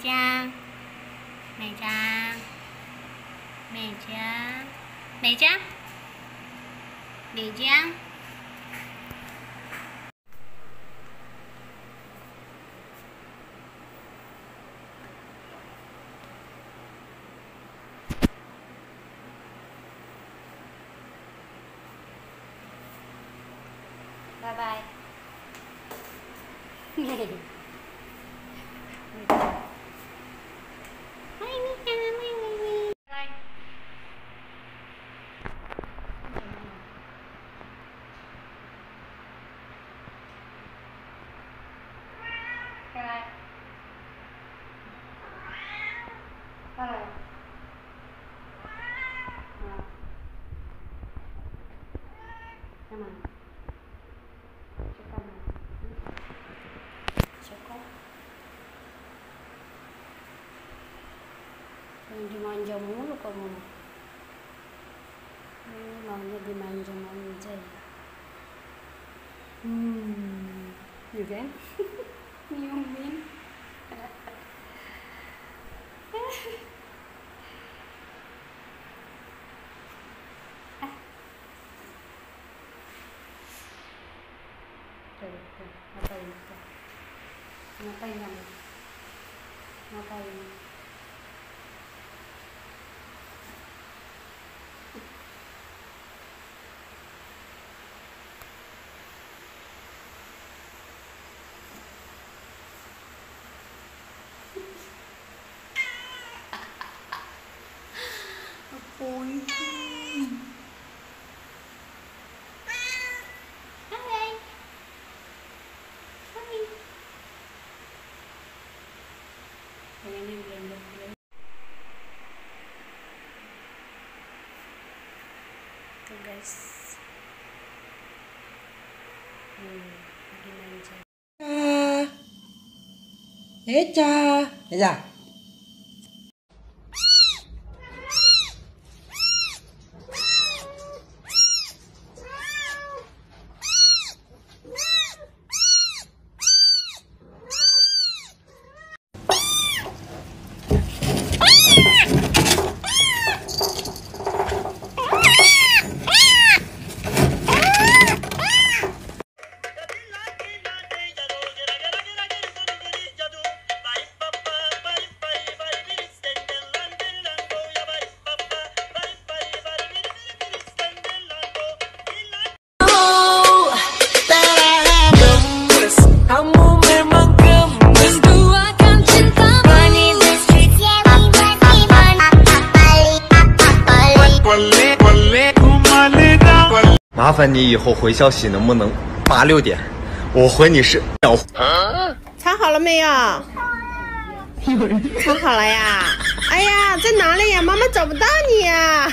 Trang, này Trang, này Trang, này Trang, này Trang. Bye bye. Dimanja mulu kamu. Maunya dimanja-manja ya. You kan? Nyiumin. Ngapain? Ngapain kamu? Ngapain? Ôi. Tuh guys, dimanja. Eca, Eca.麻烦你以后回消息能不能8、6点？我回你是秒。藏好了没有？藏好了呀！哎呀，在哪里呀？妈妈找不到你呀！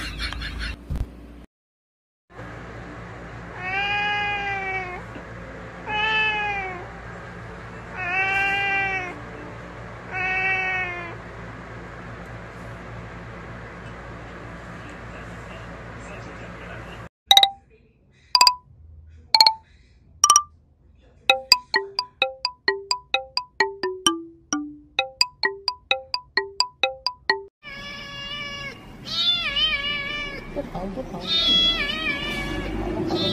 不疼不疼，好了好了，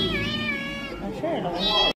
完事儿了。